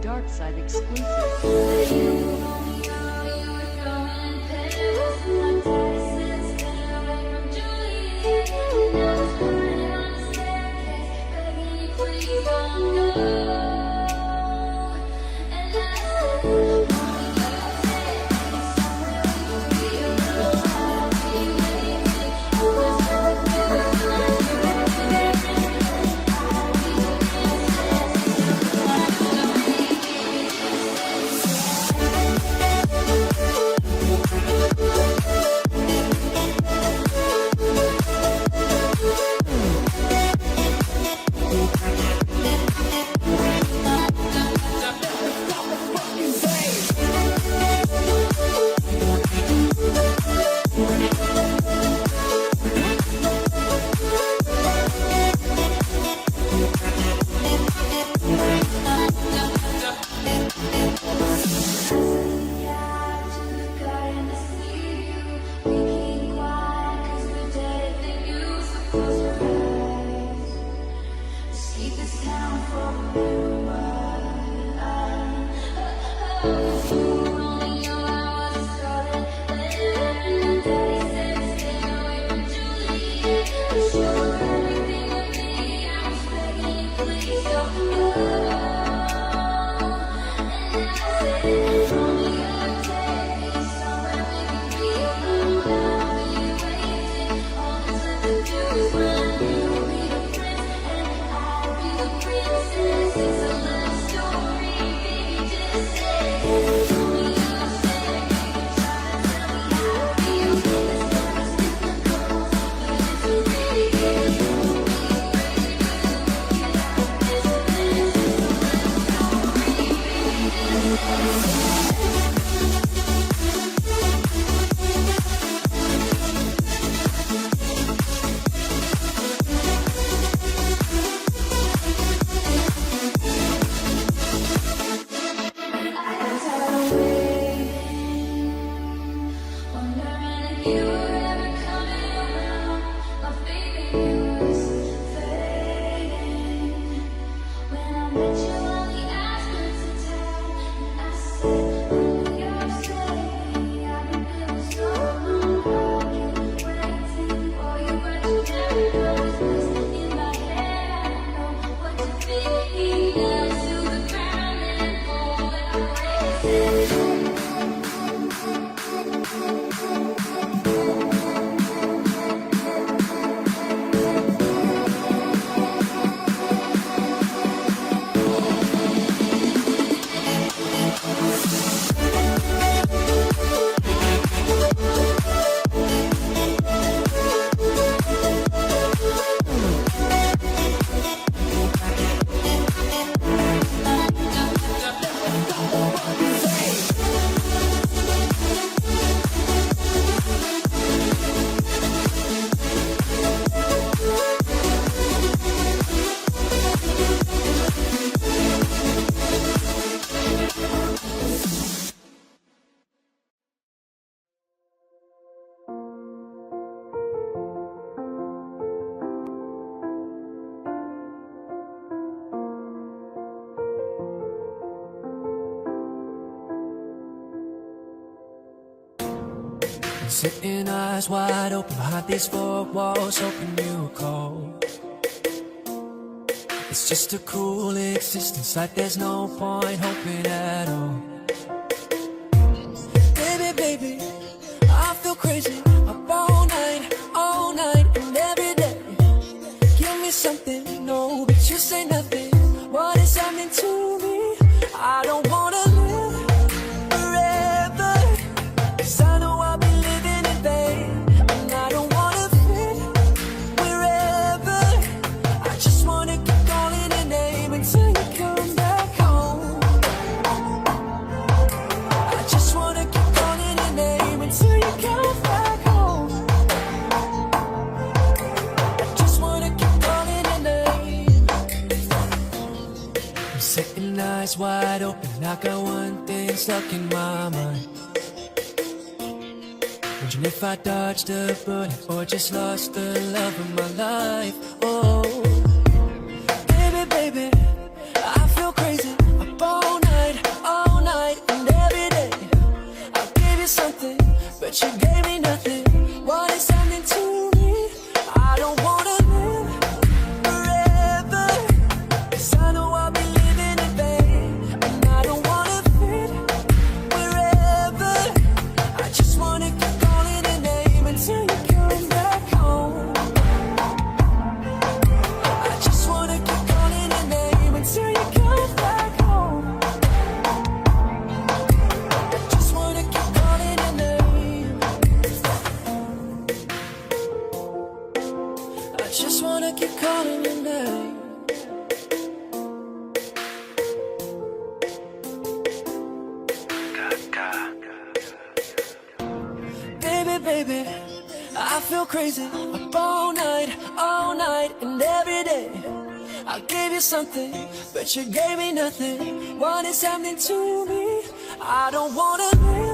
Dark Side exclusive. Sitting eyes wide open behind these four walls, hoping you will call. It's just a cruel existence, like there's no point hoping at all. Baby, baby, I feel crazy up all night and every day. Give me something, no, but you say nothing. What is happening to me? I don't wanna live forever, 'cause I know I'll be living in vain. And I don't wanna fit wherever, I just wanna keep calling your name until you come back home. eyes wide open, I got one thing stuck in my mind. Wondering if I dodged a bullet or just lost the love of my life. Oh, baby, baby, I feel crazy up all night and every day. I gave you something, but you gave me nothing. What is happening to me? I don't wanna live forever, 'cause I know I'll be living in vain. And I don't wanna fit wherever. I just wanna keep calling your name until you come back home. I just wanna keep calling your name until you come back home. I just wanna keep calling your name. I just wanna keep calling your name. Baby, baby, I feel crazy up all night and every day. I gave you something, but you gave me nothing. What is happening to me? I don't wanna live